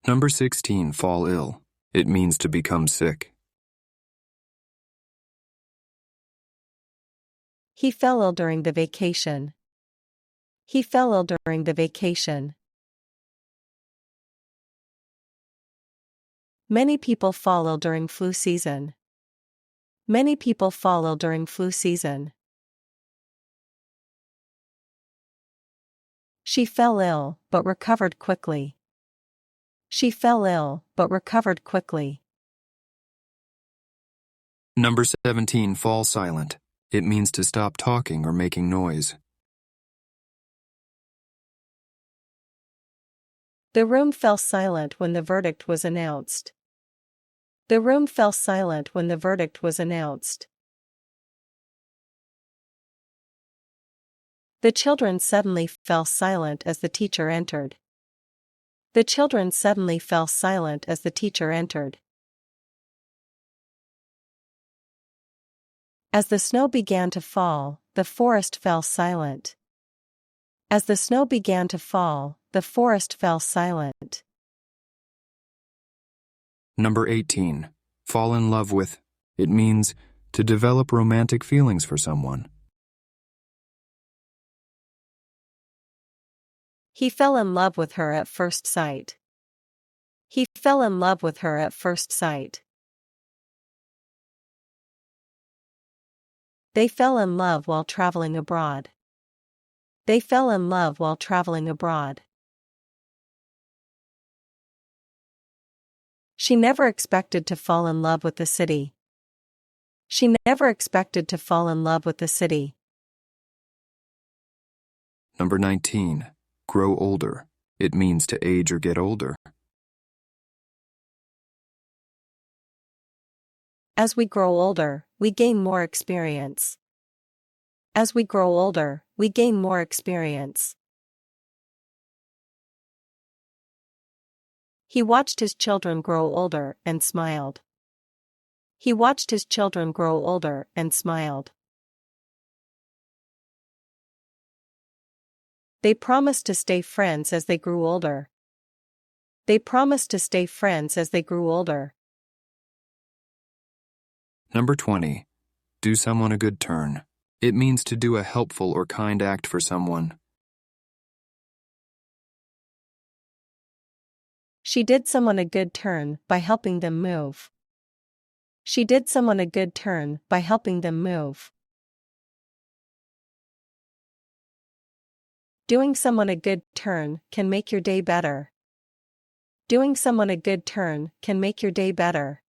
Number 16, fall ill. It means to become sick. He fell ill during the vacation. He fell ill during the vacation. Many people fall ill during flu season. Many people fall ill during flu season. She fell ill, but recovered quickly. She fell ill, but recovered quickly. Number 17, fall silent. It means to stop talking or making noise. The room fell silent when the verdict was announced. The room fell silent when the verdict was announced. The children suddenly fell silent as the teacher entered. The children suddenly fell silent as the teacher entered. As the snow began to fall, the forest fell silent. As the snow began to fall, the forest fell silent. Number 18, fall in love with. It means to develop romantic feelings for someone. He fell in love with her at first sight. He fell in love with her at first sight. They fell in love while traveling abroad. They fell in love while traveling abroad. She never expected to fall in love with the city. She never expected to fall in love with the city. Number 19, grow older. It means to age or get older. As we grow older, we gain more experience. As we grow older, we gain more experience. He watched his children grow older and smiled. He watched his children grow older and smiled. They promised to stay friends as they grew older. They promised to stay friends as they grew older. Number 20, do someone a good turn. It means to do a helpful or kind act for someone. She did someone a good turn by helping them move. She did someone a good turn by helping them move. Doing someone a good turn can make your day better. Doing someone a good turn can make your day better.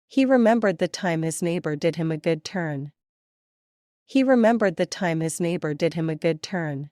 He remembered the time his neighbor did him a good turn. He remembered the time his neighbor did him a good turn.